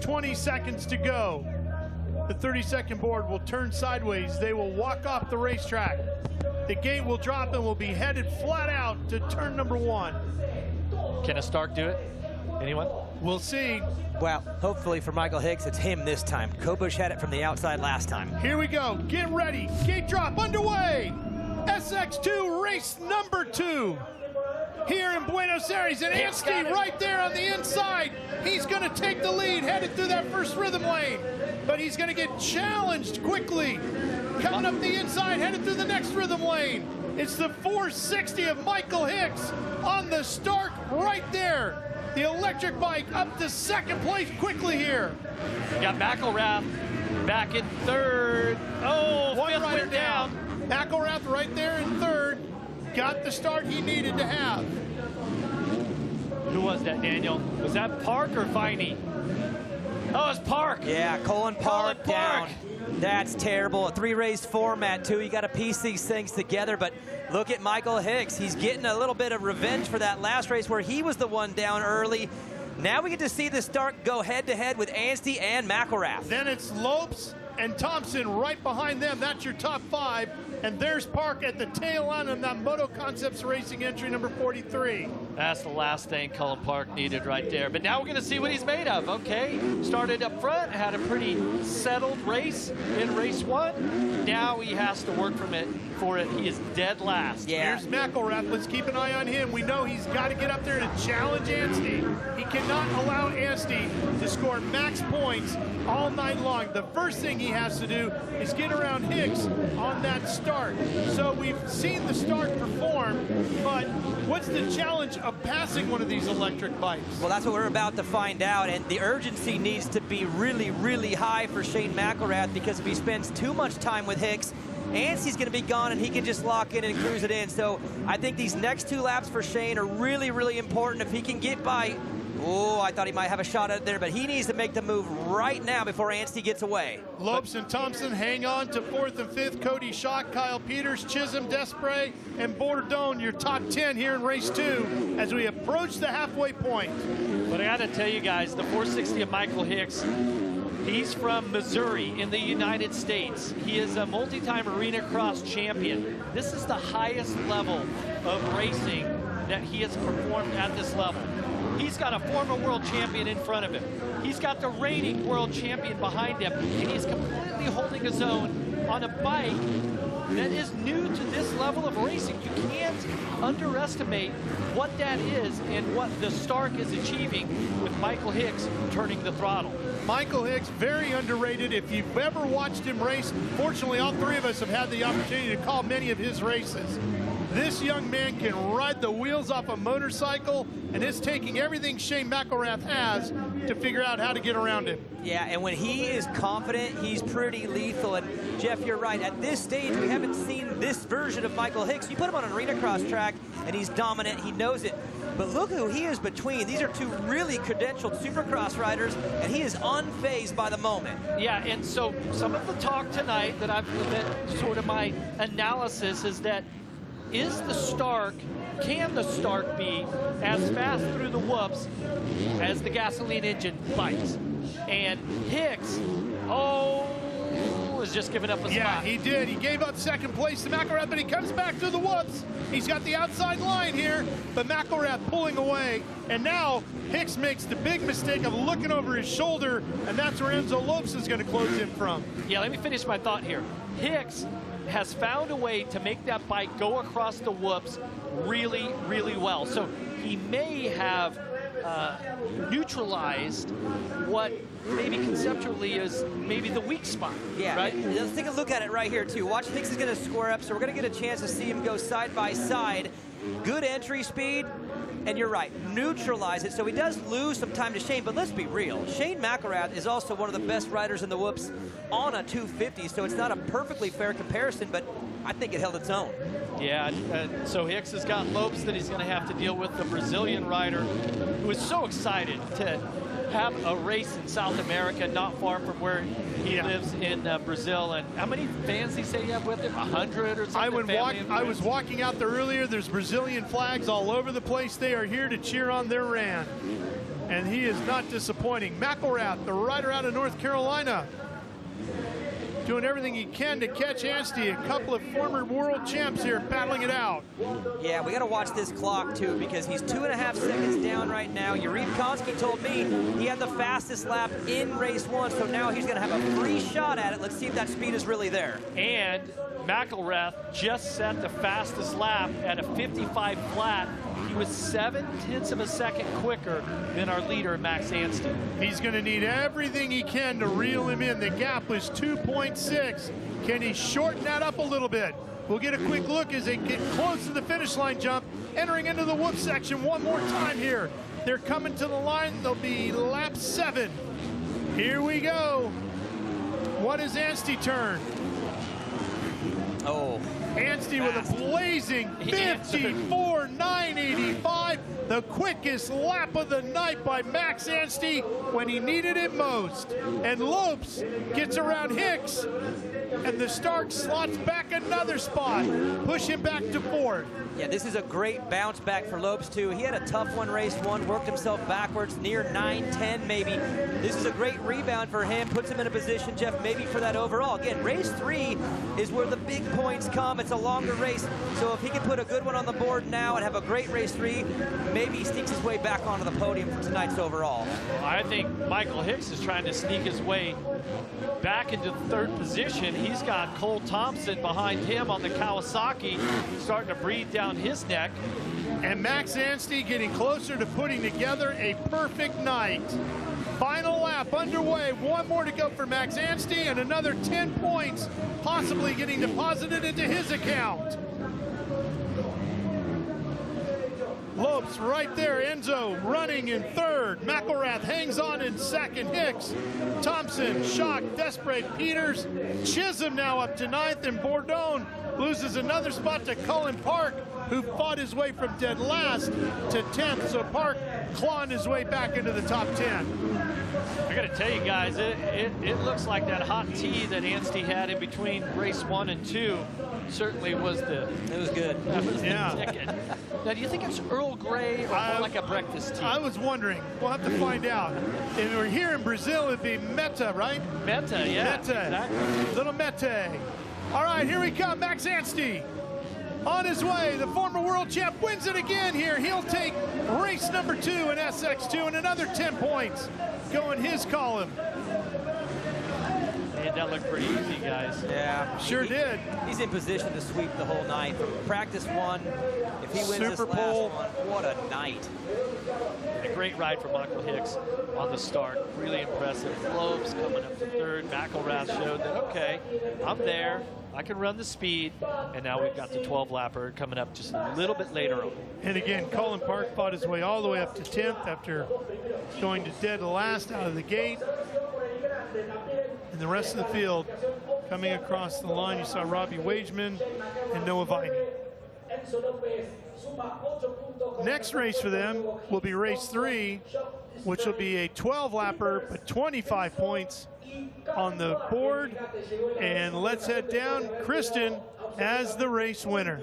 20 seconds to go. The 30-second board will turn sideways. They will walk off the racetrack. The gate will drop and will be headed flat out to turn number 1. Can a Stark do it? Anyone? We'll see. Well, hopefully for Michael Hicks, it's him this time. Kobush had it from the outside last time. Here we go. Get ready. Gate drop underway. SX2 race number 2. Here in Buenos Aires, and Anstey right there on the inside. He's going to take the lead, headed through that first rhythm lane. But he's going to get challenged quickly. Coming up the inside, headed through the next rhythm lane. It's the 460 of Michael Hicks on the Stark right there. The electric bike up to second place quickly here. We got McElrath back in third. Oh, One fifth rider went down. McElrath right there in third. Got the start he needed to have. Who was that, Daniel? Was that Park or Viney? Oh, it's Park. Yeah, Colin Park down. Park. That's terrible. A 3-race format, too. You got to piece these things together, but look at Michael Hicks. He's getting a little bit of revenge for that last race where he was the one down early. Now we get to see the Stark go head-to-head with Anstey and McElrath. Then it's Lopes and Thompson right behind them. That's your top 5. And there's Park at the tail end of that Moto Concepts Racing entry number 43. That's the last thing Colin Park needed right there. But now we're going to see what he's made of. Okay, started up front, had a pretty settled race in race 1. Now he has to work for it. He is dead last. Yeah. Here's McElrath. Let's keep an eye on him. We know he's got to get up there to challenge Anstey. He cannot allow Anstey to score max points all night long. The first thing he has to do is get around Hicks on that start. So we've seen the start perform, but what's the challenge of passing one of these electric bikes? Well, that's what we're about to find out, and the urgency needs to be really, really high for Shane McElrath, because if he spends too much time with Hicks, Anstey's going to be gone and he can just lock in and cruise it in. So I think these next 2 laps for Shane are really, really important. If he can get by, oh, I thought he might have a shot at it there, but he needs to make the move right now before Anstey gets away. Lopes and Thompson hang on to 4th and 5th. Cody Schock, Kyle Peters, Chisholm, Desprez, and Bordone, your top 10 here in race 2 as we approach the halfway point. But I got to tell you guys, the 460 of Michael Hicks, he's from Missouri in the United States. He is a multi-time arena cross champion. This is the highest level of racing that he has performed at this level. He's got a former world champion in front of him. He's got the reigning world champion behind him, and he's completely holding his own on a bike that is new to this level of racing. You can't underestimate what that is and what the Stark is achieving with Michael Hicks turning the throttle. Michael Hicks, very underrated. If you've ever watched him race, fortunately all 3 of us have had the opportunity to call many of his races. This young man can ride the wheels off a motorcycle, and it's taking everything Shane McElrath has to figure out how to get around him. Yeah, and when he is confident, he's pretty lethal. And Jeff, you're right. At this stage, we haven't seen this version of Michael Hicks. You put him on an arena cross track, and he's dominant. He knows it. But look who he is between. These are 2 really credentialed supercross riders, and he is unfazed by the moment. Yeah, and so some of the talk tonight that sort of my analysis is that can the Stark be as fast through the whoops as the gasoline engine bikes? And Hicks, is just giving up a spot. Yeah, he did. He gave up second place to McElrath, but he comes back through the whoops. He's got the outside line here, but McElrath pulling away. And now Hicks makes the big mistake of looking over his shoulder, and that's where Enzo Lopes is going to close in from. Yeah, let me finish my thought here. Hicks has found a way to make that bike go across the whoops really, really well. So he may have neutralized what maybe conceptually is maybe the weak spot. Yeah, right? Let's take a look at it right here, too. Watch, Hicks is going to square up, so we're going to get a chance to see him go side by side. Good entry speed, and you're right, neutralize it. So he does lose some time to Shane, but let's be real. Shane McElrath is also one of the best riders in the whoops on a 250, so it's not a perfectly fair comparison, but I think it held its own. Yeah, so Hicks has got Lopes that he's going to have to deal with, the Brazilian rider who is so excited to have a race in South America, not far from where he lives in Brazil. And how many fans do you say you have with him? 100 or something? I was walking out there earlier. There's Brazilian flags all over the place. They are here to cheer on their man. and he is not disappointing. McElrath, the rider out of North Carolina, doing everything he can to catch Anstey. A couple of former world champs here battling it out. Yeah, we got to watch this clock too, because he's 2.5 seconds down right now. Yuri Konski told me he had the fastest lap in race 1, so now he's going to have a free shot at it. Let's see if that speed is really there. And McElrath just set the fastest lap at a 55 flat. He was 0.7 of a second quicker than our leader, Max Anstey. He's going to need everything he can to reel him in. The gap was 2.6. Can he shorten that up a little bit? We'll get a quick look as they get close to the finish line jump, entering into the whoop section one more time here. They're coming to the line. They'll be lap 7. Here we go. What is Anstey turn? Oh, Anstey with a blazing 54.985, the quickest lap of the night by Max Anstey when he needed it most. And Lopes gets around Hicks, and the Stark slots back another spot, push him back to 4th. yeah, this is a great bounce back for Lopes too. He had a tough one race 1, worked himself backwards near 9-10 maybe. This is a great rebound for him, puts him in a position, Jeff, maybe for that overall. Again, race 3 is where the big points come. It's a longer race, so if he can put a good one on the board now and have a great race 3, maybe he sneaks his way back onto the podium for tonight's overall. Well, I think Michael Hicks is trying to sneak his way back into the 3rd position. He's got Cole Thompson behind him on the Kawasaki, starting to breathe down his neck. And Max Anstey getting closer to putting together a perfect night. Final lap underway. One more to go for Max Anstey, and another 10 points possibly getting deposited into his account. Lopes right there. Enzo running in 3rd. McElrath hangs on in 2nd. Hicks, Thompson, Schock, Desprez, Peters. Chisholm now up to 9th, and Bourdon loses another spot to Cullen Park, who fought his way from dead last to 10th. So Park clawing his way back into the top 10. I got to tell you guys, it looks like that hot tea that Anstey had in between race 1 and 2 certainly was the. It was good. That was Yeah. the ticket. Now, do you think it's Earl Grey or more like a breakfast tea? I was wondering. We'll have to find out. And we're here in Brazil, it'd be Meta, right? Meta, yeah. Meta. Exactly. Little Mete. All right, here we come. Max Anstey on his way. The former world champ wins it again here. He'll take race number 2 in SX2 and another 10 points go in his column. Man, that looked pretty easy, guys. Yeah, Sure did. He's in position to sweep the whole night. From practice 1, if he wins this Super last pole. one, what a night. A great ride for Michael Hicks on the start. Really impressive. Lopes coming up to 3rd. McElrath showed that, okay, I'm there. I can run the speed. And now we've got the 12-lapper coming up just a little bit later on. And again, Cullen Park fought his way all the way up to 10th after going to dead last out of the gate. And the rest of the field coming across the line. You saw Robbie Wageman and Noah Viney. Next race for them will be race 3, which will be a 12-lapper, but 25 points on the board. And let's head down. Kristen as the race winner.